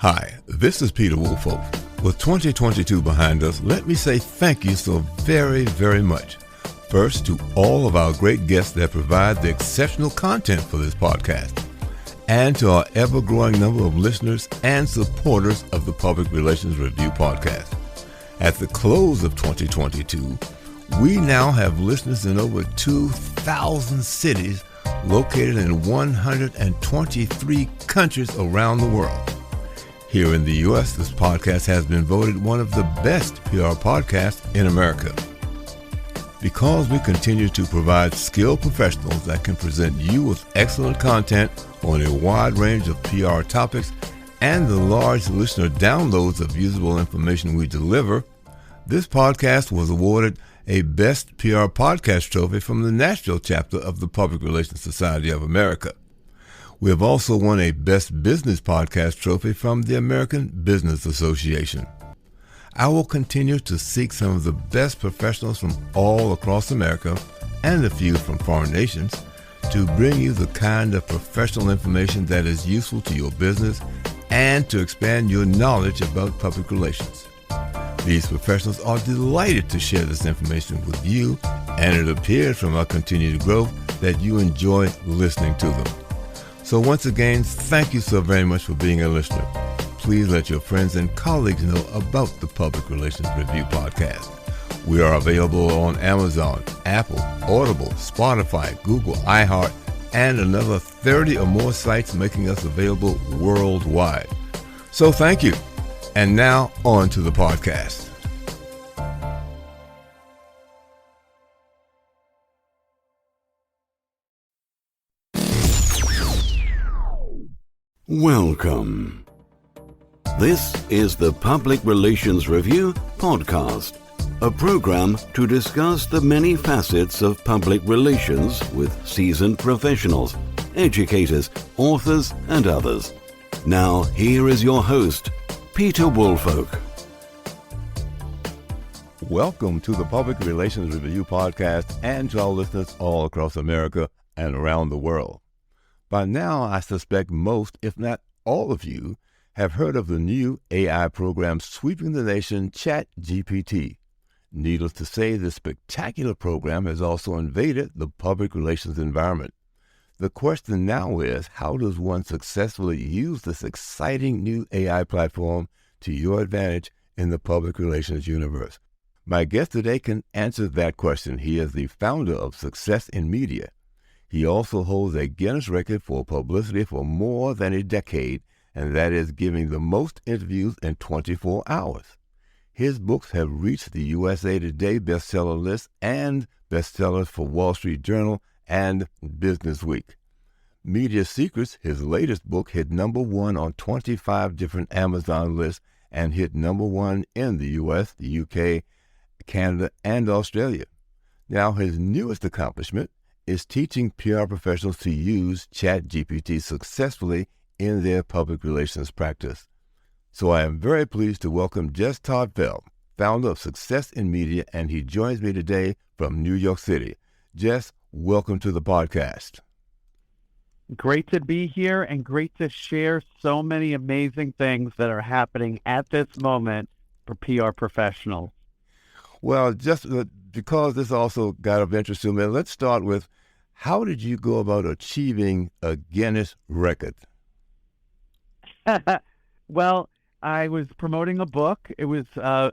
Hi, this is Peter Woolfolk. With 2022 behind us, let me say thank you so very, very much. First, to all of our great guests that provide the exceptional content for this podcast, and to our ever-growing number of listeners and supporters of the Public Relations Review podcast. At the close of 2022, we now have listeners in over 2,000 cities located in 123 countries around the world. Here in the U.S., this podcast has been voted one of the best PR podcasts in America. Because we continue to provide skilled professionals that can present you with excellent content on a wide range of PR topics and the large listener downloads of usable information we deliver, this podcast was awarded a Best PR Podcast trophy from the Nashville chapter of the Public Relations Society of America. We have also won a Best Business Podcast trophy from the American Business Association. I will continue to seek some of the best professionals from all across America and a few from foreign nations to bring you the kind of professional information that is useful to your business and to expand your knowledge about public relations. These professionals are delighted to share this information with you, and it appears from our continued growth that you enjoy listening to them. So once again, thank you so very much for being a listener. Please let your friends and colleagues know about the Public Relations Review podcast. We are available on Amazon, Apple, Audible, Spotify, Google, iHeart, and another 30 or more sites, making us available worldwide. So thank you. And now on to the podcast. Welcome. This is the Public Relations Review podcast, a program to discuss the many facets of public relations with seasoned professionals, educators, authors, and others. Now, here is your host, Peter Woolfolk. Welcome to the Public Relations Review podcast and to our listeners all across America and around the world. By now, I suspect most, if not all of you, have heard of the new AI program sweeping the nation, ChatGPT. Needless to say, this spectacular program has also invaded the public relations environment. The question now is, how does one successfully use this exciting new AI platform to your advantage in the public relations universe? My guest today can answer that question. He is the founder of Success in Media. He also holds a Guinness record for publicity for more than a decade, and that is giving the most interviews in 24 hours. His books have reached the USA Today bestseller list and bestsellers for Wall Street Journal and Business Week. Media Secrets, his latest book, hit number one on 25 different Amazon lists and hit number one in the US, the UK, Canada, and Australia. Now, his newest accomplishment is teaching PR professionals to use ChatGPT successfully in their public relations practice. So I am very pleased to welcome Jess Todd-Feld, founder of Success in Media, and he joins me today from New York City. Jess, welcome to the podcast. Great to be here and great to share so many amazing things that are happening at this moment for PR professionals. Well, just because this also got of interest to me, let's start with, how did you go about achieving a Guinness record? Well, I was promoting a book. It was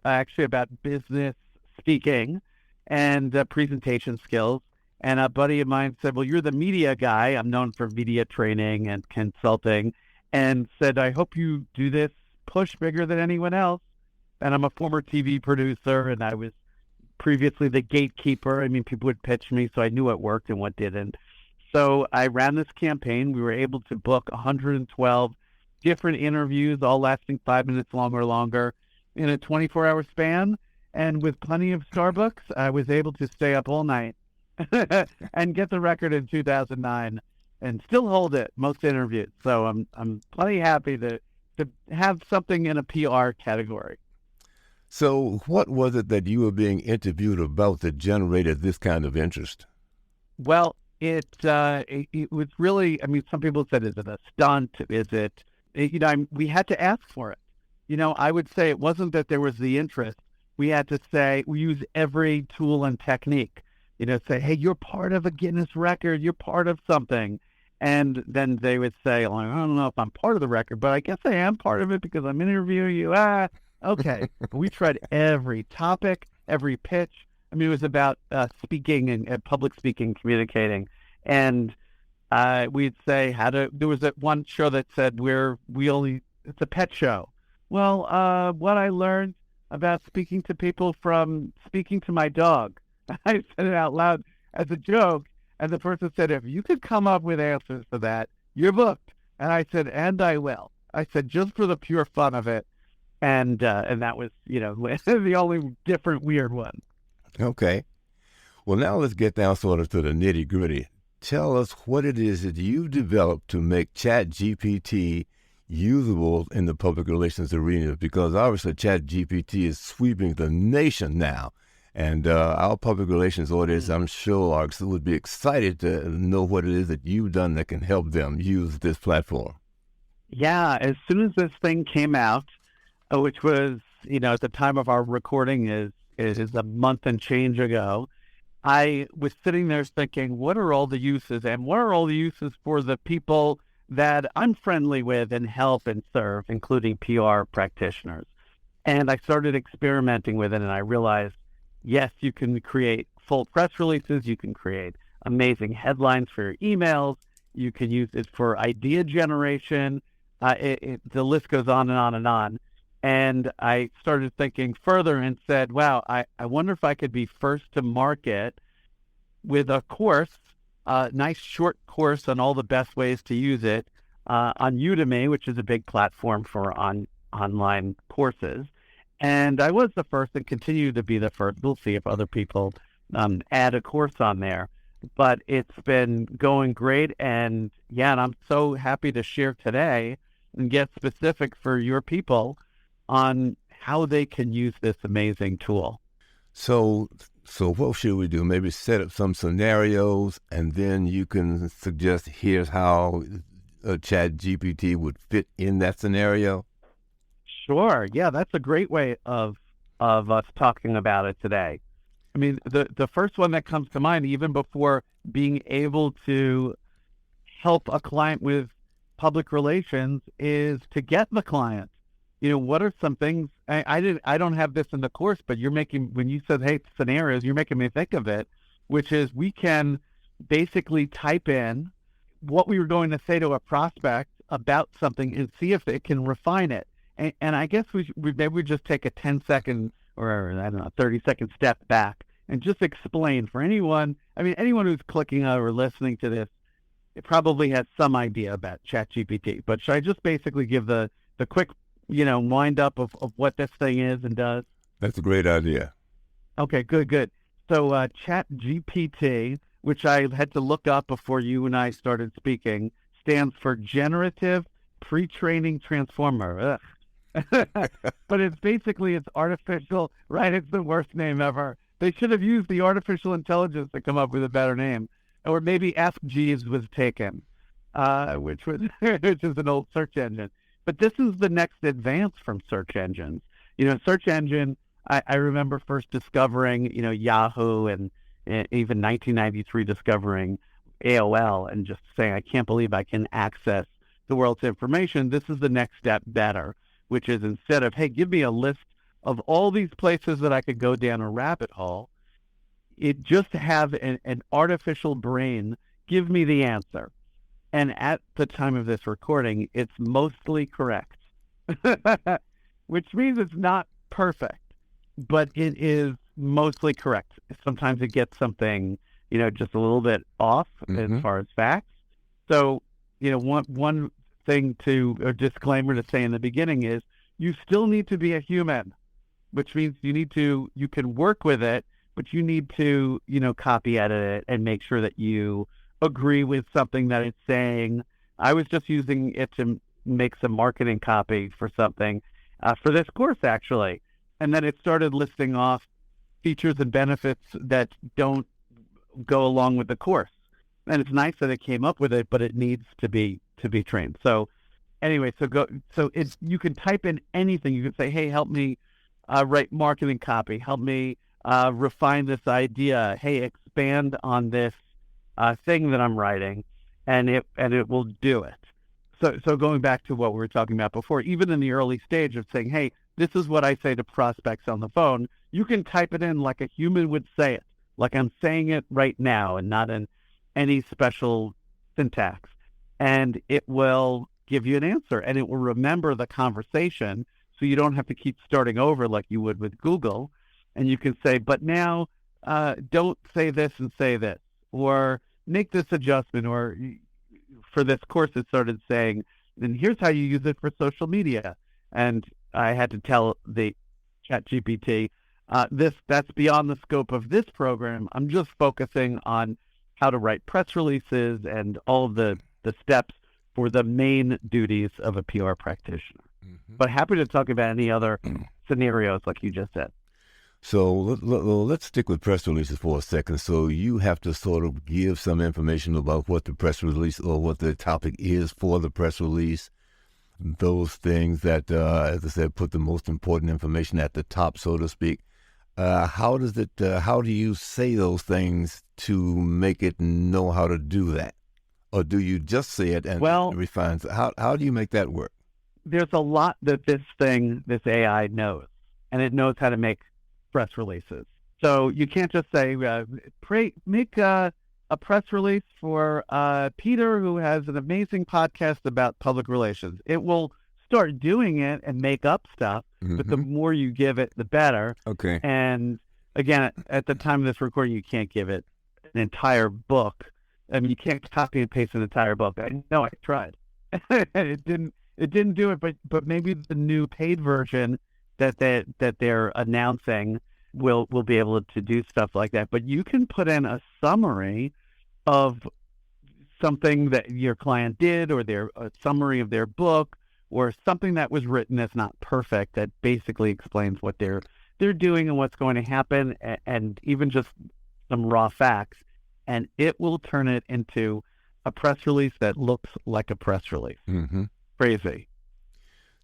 actually about business speaking and presentation skills. And a buddy of mine said, well, you're the media guy. I'm known for media training and consulting. And said, I hope you do this push bigger than anyone else. And I'm a former TV producer, and I was previously the gatekeeper. I mean, people would pitch me, so I knew what worked and what didn't. So I ran this campaign. We were able to book 112 different interviews, all lasting 5 minutes long or longer, in a 24-hour span. And with plenty of Starbucks, I was able to stay up all night and get the record in 2009 and still hold it most interviews. So I'm plenty happy to have something in a PR category. So what was it that you were being interviewed about that generated this kind of interest? Well, it was really, I mean, some people said, is it a stunt? Is it We had to ask for it. I would say it wasn't that there was the interest. We had to say, we use every tool and technique, say, hey, you're part of a Guinness record, you're part of something. And then they would say, well, I don't know if I'm part of the record, but I guess I am part of it because I'm interviewing you. Okay. We tried every topic, every pitch. I mean, it was about speaking and public speaking, communicating. And we'd say there was that one show that said it's a pet show. Well, what I learned about speaking to people from speaking to my dog, I said it out loud as a joke. And the person said, if you could come up with answers for that, you're booked. And I said, and I will. I said, just for the pure fun of it. And that was, the only different weird one. Okay. Well, now let's get down sort of to the nitty gritty. Tell us what it is that you developed to make ChatGPT usable in the public relations arena, because obviously ChatGPT is sweeping the nation now. And our public relations audience, I'm sure, would be excited to know what it is that you've done that can help them use this platform. Yeah, as soon as this thing came out, which was, at the time of our recording is a month and change ago, I was sitting there thinking, what are all the uses? And what are all the uses for the people that I'm friendly with and help and serve, including PR practitioners? And I started experimenting with it, and I realized, yes, you can create full press releases. You can create amazing headlines for your emails. You can use it for idea generation. The list goes on and on and on. And I started thinking further and said, wow, I wonder if I could be first to market with a course, a nice short course on all the best ways to use it on Udemy, which is a big platform for online courses. And I was the first and continue to be the first. We'll see if other people add a course on there. But it's been going great. And I'm so happy to share today and get specific for your people on how they can use this amazing tool. So what should we do? Maybe set up some scenarios, and then you can suggest here's how ChatGPT would fit in that scenario. Sure. Yeah, that's a great way of us talking about it today. I mean, the first one that comes to mind, even before being able to help a client with public relations, is to get the client. What are some things? I don't have this in the course, but when you said, hey, scenarios, you're making me think of it, which is we can basically type in what we were going to say to a prospect about something and see if it can refine it. And I guess we just take a 10-second or, 30-second step back and just explain for anyone. I mean, anyone who's clicking or listening to this, it probably has some idea about ChatGPT. But should I just basically give the quick, wind up of what this thing is and does? That's a great idea. Okay, good. So ChatGPT, which I had to look up before you and I started speaking, stands for Generative Pre-Training Transformer. Ugh. But it's artificial, right? It's the worst name ever. They should have used the artificial intelligence to come up with a better name. Or maybe Ask Jeeves was taken, which is an old search engine. But this is the next advance from search engines. Search engine, I remember first discovering, Yahoo and even 1993 discovering AOL and just saying, I can't believe I can access the world's information. This is the next step better, which is instead of, hey, give me a list of all these places that I could go down a rabbit hole, it just have an artificial brain give me the answer. And at the time of this recording, it's mostly correct, which means it's not perfect, but it is mostly correct. Sometimes it gets something, just a little bit off as far as facts. So, one thing a disclaimer to say in the beginning is you still need to be a human, which means you can work with it, but you need to, copy edit it and make sure that you agree with something that it's saying. I was just using it to make some marketing copy for something for this course, actually. And then it started listing off features and benefits that don't go along with the course. And it's nice that it came up with it, but it needs to be trained. So anyway, you can type in anything. You can say, hey, help me write marketing copy. Help me refine this idea. Hey, expand on this thing that I'm writing, and it will do it. So going back to what we were talking about before, even in the early stage of saying, hey, this is what I say to prospects on the phone, you can type it in like a human would say it, like I'm saying it right now and not in any special syntax. And it will give you an answer, and it will remember the conversation, so you don't have to keep starting over like you would with Google. And you can say, but now don't say this and say this, or make this adjustment, or for this course it started saying, and here's how you use it for social media. And I had to tell the ChatGPT, that's beyond the scope of this program. I'm just focusing on how to write press releases and all of the steps for the main duties of a PR practitioner. Mm-hmm. But happy to talk about any other scenarios like you just said. So let's stick with press releases for a second. So you have to sort of give some information about what the press release or what the topic is for the press release. Those things that, as I said, put the most important information at the top, so to speak. How do you say those things to make it know how to do that? Or do you just say it and refine? How do you make that work? There's a lot that this AI knows, and it knows how to make press releases. So you can't just say, make a press release for Peter, who has an amazing podcast about public relations. It will start doing it and make up stuff, but the more you give it, the better. Okay. And again, at the time of this recording, you can't give it an entire book. I mean, you can't copy and paste an entire book. I know, I tried. It didn't do it, but maybe the new paid version that they're announcing will be able to do stuff like that. But you can put in a summary of something that your client did, or a summary of their book, or something that was written that's not perfect, that basically explains what they're doing and what's going to happen, and even just some raw facts, and it will turn it into a press release that looks like a press release. Mm-hmm. Crazy.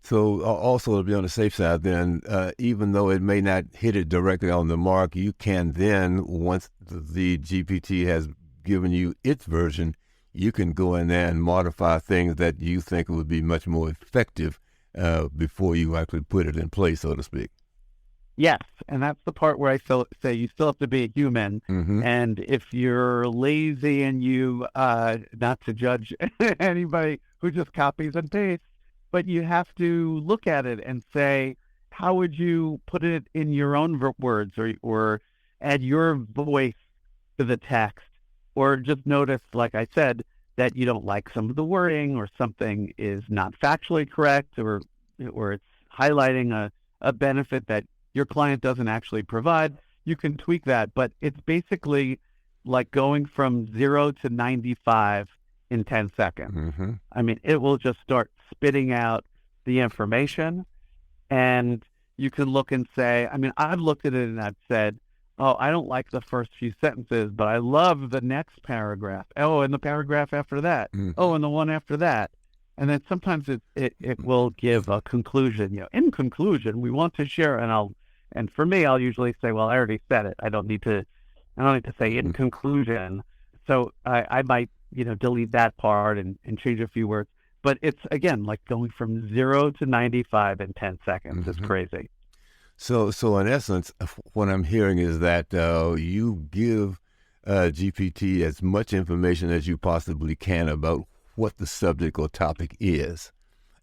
So also, to be on the safe side, then, even though it may not hit it directly on the mark, you can then, once the GPT has given you its version, you can go in there and modify things that you think would be much more effective before you actually put it in place, so to speak. Yes, and that's the part where I say you still have to be a human. Mm-hmm. And if you're lazy and you, not to judge anybody who just copies and pastes, but you have to look at it and say, how would you put it in your own words, or add your voice to the text, or just notice, like I said, that you don't like some of the wording, or something is not factually correct, or it's highlighting a benefit that your client doesn't actually provide. You can tweak that, but it's basically like going from 0 to 95 in 10 seconds. Mm-hmm. I mean, it will just start spitting out the information, and you can look and say, I mean, I've looked at it and I've said, oh, I don't like the first few sentences, but I love the next paragraph. Oh, and the paragraph after that. Mm-hmm. Oh, and the one after that. And then sometimes it will give a conclusion. In conclusion, we want to share, and for me, I'll usually say, well, I already said it. I don't need to say in conclusion. So I might, delete that part and change a few words. But it's, again, like going from 0 to 95 in 10 seconds. Mm-hmm. It's crazy. So in essence, what I'm hearing is that you give GPT as much information as you possibly can about what the subject or topic is,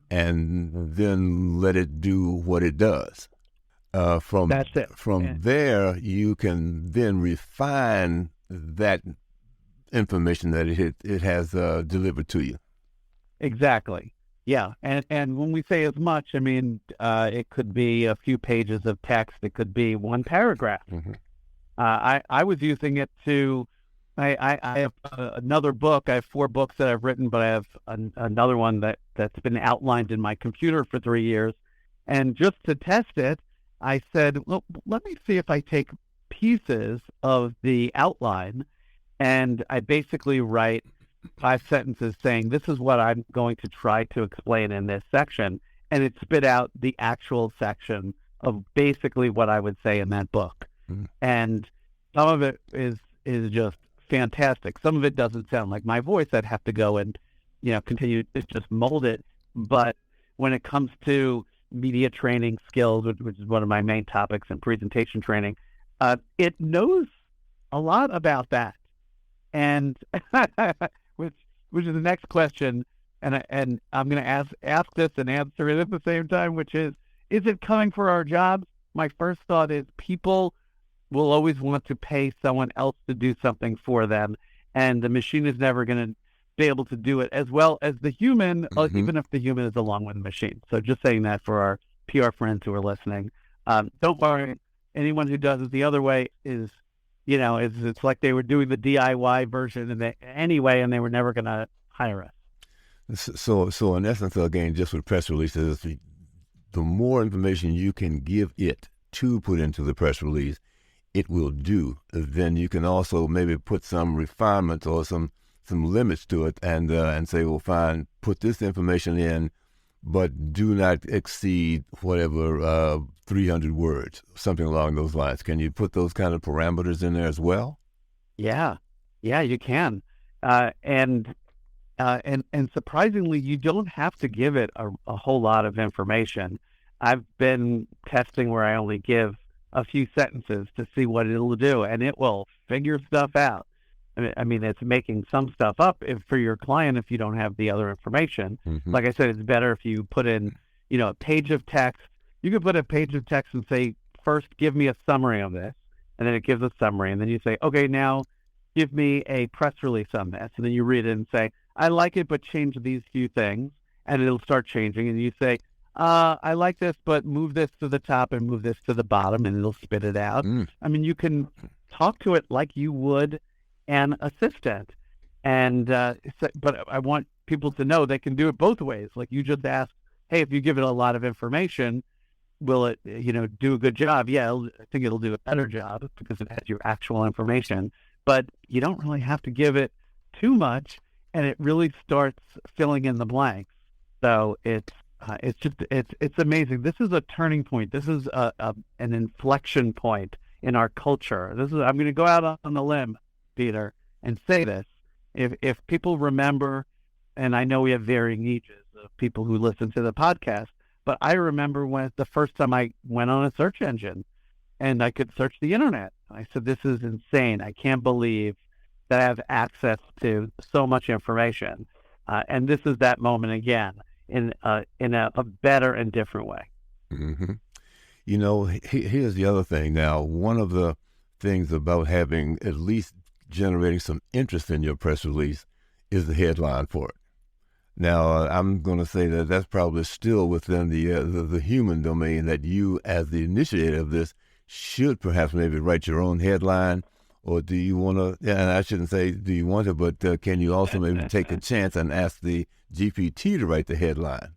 and then let it do what it does. That's it. There, you can then refine that information that it has delivered to you. Exactly. Yeah, and when we say as much, I mean, it could be a few pages of text. It could be one paragraph. Mm-hmm. I was using it to, I have another book. I have 4 books that I've written, but I have another one that's been outlined in my computer for 3 years. And just to test it, I said, well, let me see if I take pieces of the outline, and I basically write 5 sentences saying, this is what I'm going to try to explain in this section. And it spit out the actual section of basically what I would say in that book. Mm. And some of it is just fantastic. Some of it doesn't sound like my voice. I'd have to go and, continue to just mold it. But when it comes to media training skills, which is one of my main topics in presentation training, it knows a lot about that. And which is the next question, and I'm going to ask this and answer it at the same time, which is it coming for our jobs? My first thought is people will always want to pay someone else to do something for them, and the machine is never going to be able to do it as well as the human, even if the human is along with the machine. So just saying that for our PR friends who are listening. Don't worry, anyone who does it the other way is, it's like they were doing the DIY version anyway, and they were never going to hire us. So in essence, again, just with press releases, the more information you can give it to put into the press release, it will do. Then you can also maybe put some refinement or some limits to it and say, well, fine, put this information in, but do not exceed whatever 300 words, something along those lines. Can you put those kind of parameters in there as well? Yeah, you can. And surprisingly, you don't have to give it a whole lot of information. I've been testing where I only give a few sentences to see what it'll do, and it will figure stuff out. I mean, it's making some stuff up for your client if you don't have the other information. Mm-hmm. Like I said, it's better if you put in, a page of text. You could put a page of text and say, first, give me a summary of this, and then it gives a summary, and then you say, okay, now give me a press release on this, and then you read it and say, I like it, but change these few things, and it'll start changing, and you say, I like this, but move this to the top and move this to the bottom, and it'll spit it out. I mean, you can talk to it like you would an assistant, but I want people to know they can do it both ways. Like you just asked, hey, if you give it a lot of information, will it, do a good job? Yeah, I think it'll do a better job because it has your actual information, but you don't really have to give it too much, and it really starts filling in the blanks. So it's amazing. This is a turning point. This is an inflection point in our culture. I'm going to go out on a limb, Peter, and say this. If people remember, and I know we have varying ages of people who listen to the podcast, but I remember when the first time I went on a search engine and I could search the internet. I said, this is insane. I can't believe that I have access to so much information. And this is that moment again in a better and different way. Mm-hmm. Here's the other thing. Now, one of the things about having at least generating some interest in your press release is the headline for it. Now, I'm going to say that that's probably still within the human domain, that you, as the initiator of this, should perhaps maybe write your own headline. Or do you want to, and I shouldn't say do you want to, but can you also maybe take a chance and ask the GPT to write the headline?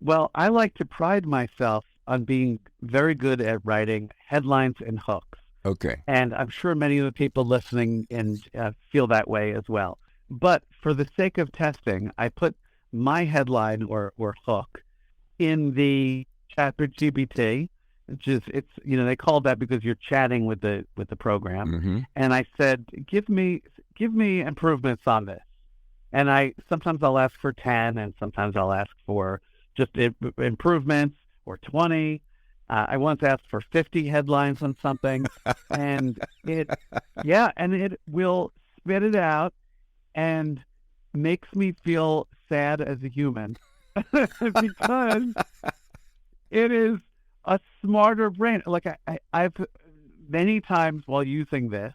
Well, I like to pride myself on being very good at writing headlines and hooks. Okay. And I'm sure many of the people listening feel that way as well. But for the sake of testing, I put my headline or hook in the ChatGPT, which is, they call that because you're chatting with the program. Mm-hmm. And I said, give me improvements on this. And sometimes I'll ask for 10, and sometimes I'll ask for just improvements or 20. I once asked for 50 headlines on something, and it will spit it out and makes me feel sad as a human because it is a smarter brain. Like I've many times while using this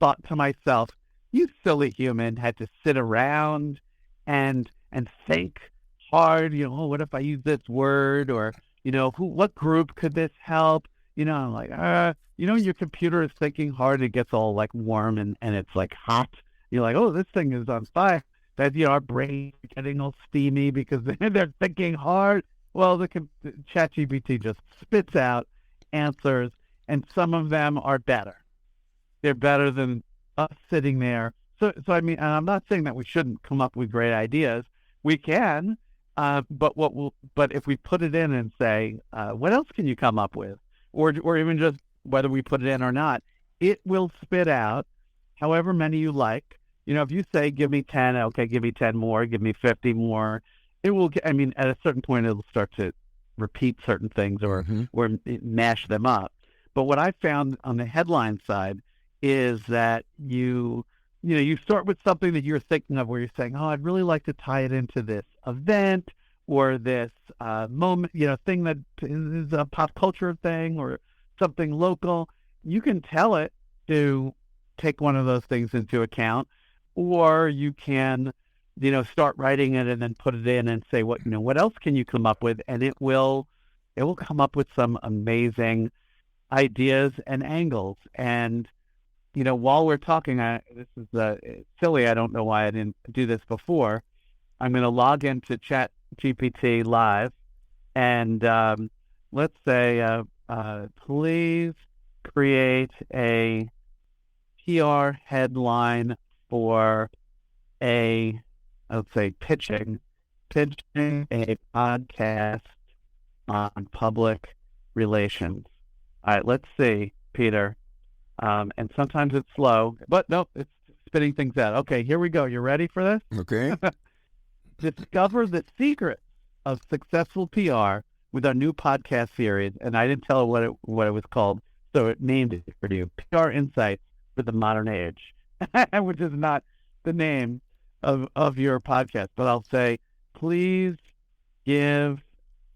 thought to myself, you silly human had to sit around and think hard, what if I use this word, or what group could this help? I'm like, your computer is thinking hard. It gets all like warm and it's like hot. You're like, oh, this thing is on fire. That, our brain getting all steamy because they're thinking hard. Well, the ChatGPT just spits out answers, and some of them are better. They're better than us sitting there So I mean, and I'm not saying that we shouldn't come up with great ideas. We can, but if we put it in and say, what else can you come up with, or even just whether we put it in or not, it will spit out however many you like. If you say, give me 10, okay, give me 10 more, give me 50 more, it will. I mean, at a certain point, it'll start to repeat certain things or mash them up. But what I found on the headline side is that you start with something that you're thinking of where you're saying, oh, I'd really like to tie it into this event or this moment, thing that is a pop culture thing or something local. You can tell it to take one of those things into account, or you can, start writing it and then put it in and say, what else can you come up with? And it will come up with some amazing ideas and angles. And while we're talking, this is silly. I don't know why I didn't do this before. I'm going to log into Chat GPT Live, and let's say, please create a PR headline for let's say, pitching a podcast on public relations. All right, let's see, Peter. And sometimes it's slow, but no, it's spitting things out. Okay, here we go. You ready for this? Okay. Discover the secret of successful PR with our new podcast series. And I didn't tell it what it was called, so it named it for you. PR Insights for the Modern Age, which is not the name of your podcast. But I'll say, please give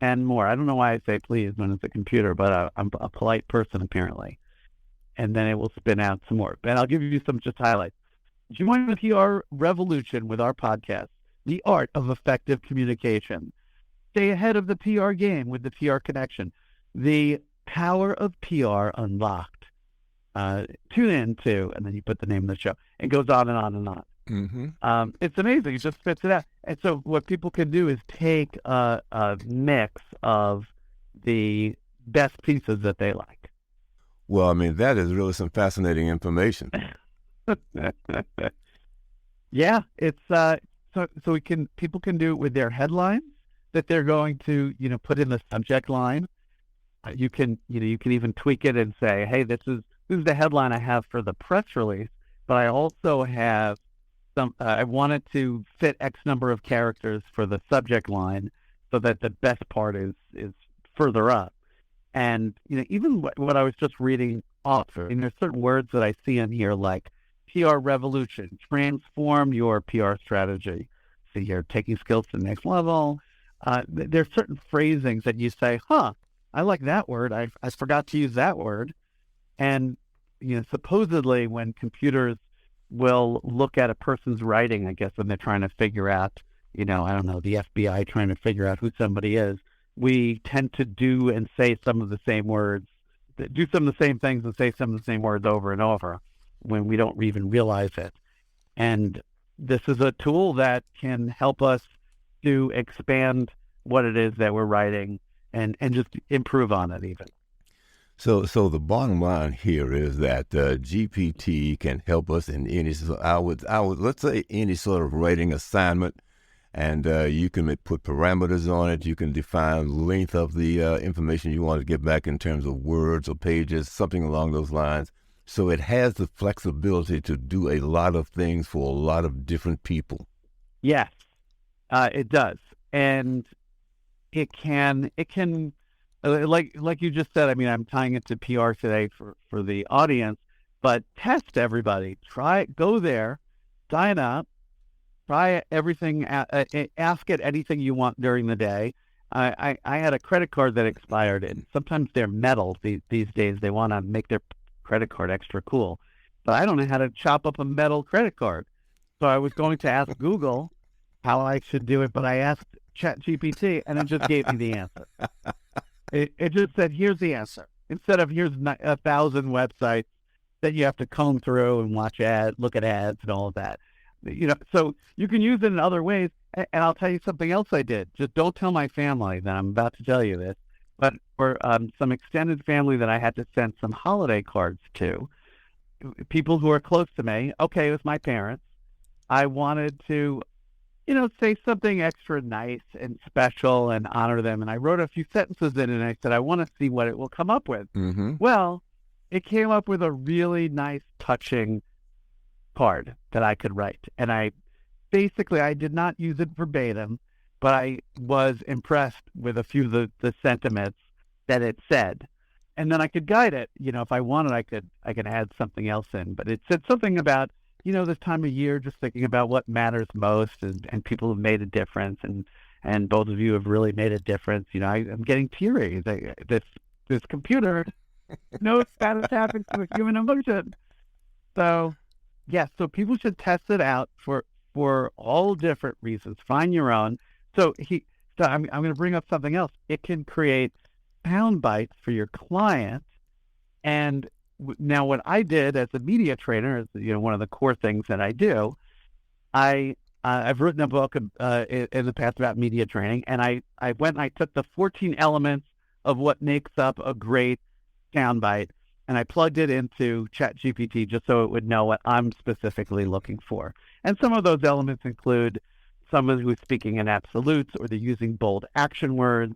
and more. I don't know why I say please when it's a computer, but I'm a polite person apparently. And then it will spin out some more. And I'll give you some just highlights. Join the PR revolution with our podcast, The Art of Effective Communication. Stay ahead of the PR game with the PR Connection. The Power of PR Unlocked. Tune in to, and then you put the name of the show. It goes on and on and on. Mm-hmm. It's amazing. It just spits it out. And so what people can do is take a mix of the best pieces that they like. Well, I mean, that is really some fascinating information. Yeah, it's so people can do it with their headlines that they're going to put in the subject line. You can even tweak it and say, hey, this is the headline I have for the press release, but I also have I wanted to fit X number of characters for the subject line so that the best part is further up. And even what I was just reading off, there's certain words that I see in here like PR revolution, transform your PR strategy. So you're taking skills to the next level. There's certain phrasings that you say, I like that word. I forgot to use that word. And supposedly when computers will look at a person's writing, I guess when they're trying to figure out, I don't know, the FBI trying to figure out who somebody is, we tend to do and say some of the same words, do some of the same things and say some of the same words over and over when we don't even realize it. And this is a tool that can help us to expand what it is that we're writing and just improve on it even. So the bottom line here is that GPT can help us in any, let's say any sort of writing assignment, and you can put parameters on it. You can define length of the information you want to get back in terms of words or pages, something along those lines. So it has the flexibility to do a lot of things for a lot of different people. Yes, it does. And it can like you just said, I mean, I'm tying it to PR today for the audience, but test everybody. Go there, sign up, try everything, ask it anything you want during the day. I had a credit card that expired, and sometimes they're metal these days. They want to make their credit card extra cool, but I don't know how to chop up a metal credit card. So I was going to ask Google how I should do it, but I asked ChatGPT, and it just gave me the answer. It just said, here's the answer. Instead of here's 1,000 websites that you have to comb through and watch ads, look at ads and all of that. So you can use it in other ways. And I'll tell you something else I did. Just don't tell my family that I'm about to tell you this. But for some extended family that I had to send some holiday cards to, people who are close to me, okay, it was my parents, I wanted to, say something extra nice and special and honor them. And I wrote a few sentences in it, and I said, I want to see what it will come up with. Mm-hmm. Well, it came up with a really nice, touching card that I could write. And I did not use it verbatim, but I was impressed with a few of the sentiments that it said. And then I could guide it. If I wanted, I could add something else in. But it said something about, this time of year, just thinking about what matters most, and people have made a difference, and both of you have really made a difference. I'm getting teary. This computer knows that has happened to a human emotion. So, so people should test it out for all different reasons. Find your own. So I'm going to bring up something else. It can create sound bites for your client. And now what I did as a media trainer is, one of the core things that I do, I've written a book in the past about media training, and I went and I took the 14 elements of what makes up a great soundbite, and I plugged it into ChatGPT just so it would know what I'm specifically looking for. And some of those elements include someone who's speaking in absolutes, or they're using bold action words,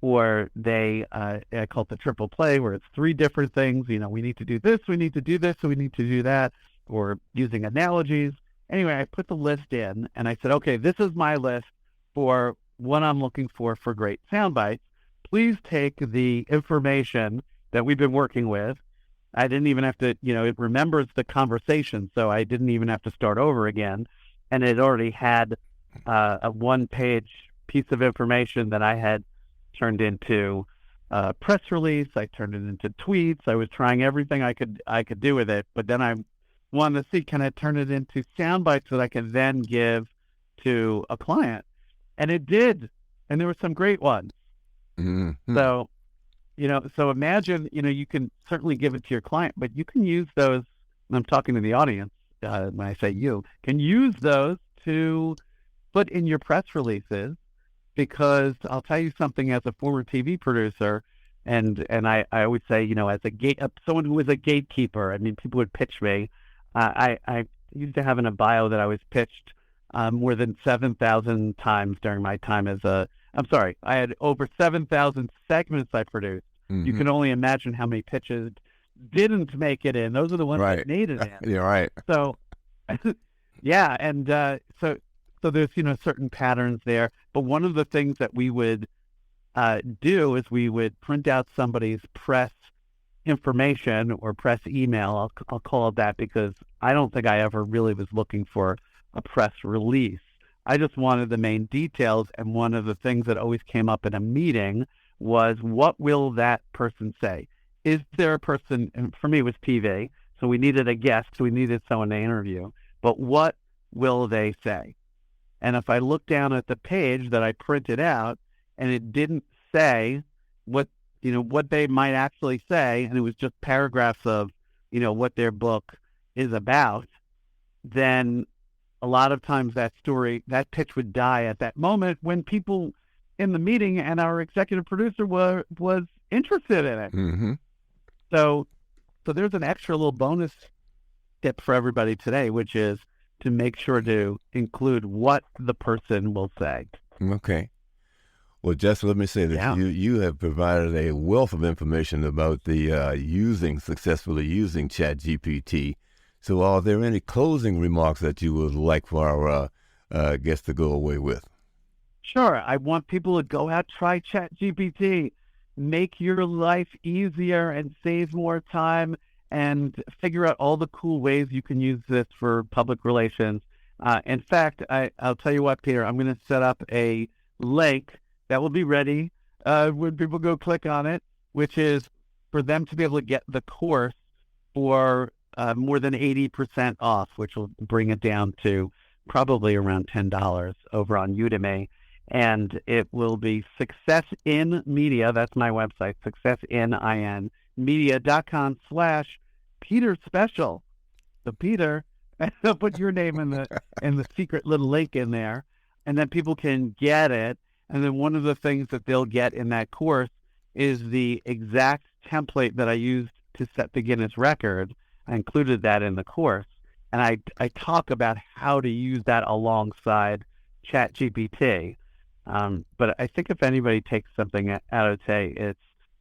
or I call it the triple play, where it's three different things. We need to do this, we need to do this, so we need to do that, or using analogies. Anyway, I put the list in, and I said, okay, this is my list for what I'm looking for great sound bites. Please take the information that we've been working with. I didn't even have to, it remembers the conversation, so I didn't even have to start over again. And it already had a one-page piece of information that I had turned into a press release. I turned it into tweets. I was trying everything I could do with it, but then I wanted to see, can I turn it into sound bites that I can then give to a client? And it did, and there were some great ones. Mm-hmm. So, so imagine, you can certainly give it to your client, but you can use those, and I'm talking to the audience when I say you, can use those to put in your press releases, because I'll tell you something, as a former TV producer, and I always say, as someone who was a gatekeeper, people would pitch me. I used to have in a bio that I was pitched more than 7,000 times during my time I had over 7,000 segments I produced. Mm-hmm. You can only imagine how many pitches didn't make it in. Those are the ones that made it in. You're right. So, yeah, and so there's, certain patterns there. But one of the things that we would do is we would print out somebody's press information or press email. I'll call it that, because I don't think I ever really was looking for a press release. I just wanted the main details, and one of the things that always came up in a meeting was, what will that person say? Is there a person, and for me it was TV, so we needed a guest, so we needed someone to interview, but what will they say? And if I look down at the page that I printed out, and it didn't say what they might actually say, and it was just paragraphs of, what their book is about, then a lot of times that pitch would die at that moment when people in the meeting and our executive producer was interested in it. Mm-hmm. So there's an extra little bonus tip for everybody today, which is to make sure to include what the person will say. Okay. Well, just let me say that you have provided a wealth of information about the successfully using ChatGPT. So are there any closing remarks that you would like for our guests to go away with? Sure. I want people to go out, try ChatGPT, make your life easier and save more time, and figure out all the cool ways you can use this for public relations. In fact, I'll tell you what, Peter, I'm going to set up a link that will be ready when people go click on it, which is for them to be able to get the course for more than 80% off, which will bring it down to probably around $10 over on Udemy. And it will be Success in Media. That's my website, successinmedia.com/Peter Special. So Peter, I'll put your name in the secret little link in there, and then people can get it. And then one of the things that they'll get in that course is the exact template that I used to set the Guinness record. I included that in the course. and I talk about how to use that alongside ChatGPT. But I think if anybody takes something out of today, it's,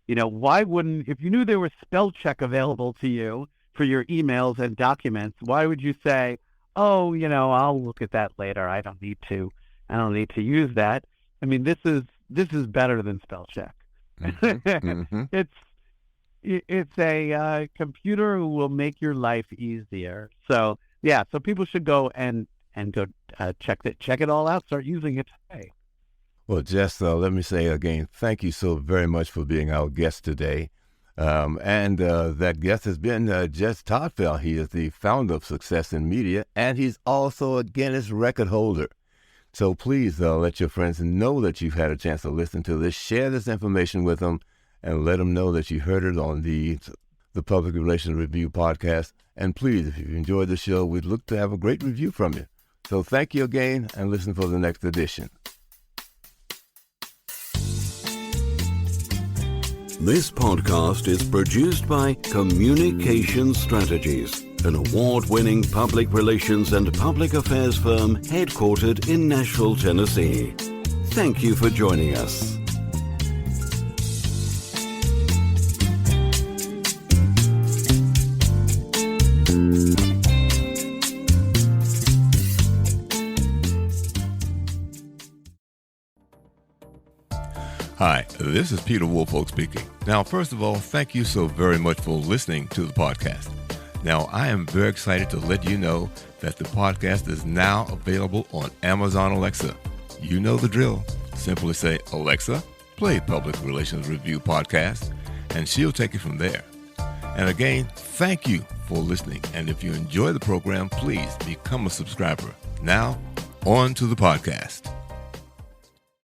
why wouldn't, if you knew there was spell check available to you for your emails and documents, why would you say, oh, I'll look at that later. I don't need to use that. I mean, this is better than spell check. Mm-hmm. It's a computer who will make your life easier. So yeah, so people should go and go check it all out. Start using it today. Well, Jess, let me say again, thank you so very much for being our guest today. And that guest has been Jess Todfeld. He is the founder of Success in Media, and he's also a Guinness record holder. So please let your friends know that you've had a chance to listen to this. Share this information with them and let them know that you heard it on the Public Relations Review podcast. And please, if you've enjoyed the show, we'd look to have a great review from you. So thank you again, and listen for the next edition. This podcast is produced by Communication Strategies, an award-winning public relations and public affairs firm headquartered in Nashville, Tennessee. Thank you for joining us. Hi, this is Peter Woolfolk speaking. Now, first of all, thank you so very much for listening to the podcast. Now, I am very excited to let you know that the podcast is now available on Amazon Alexa. You know the drill. Simply say, Alexa, play Public Relations Review podcast, and she'll take it from there. And again, thank you for listening. And if you enjoy the program, please become a subscriber. Now, on to the podcast.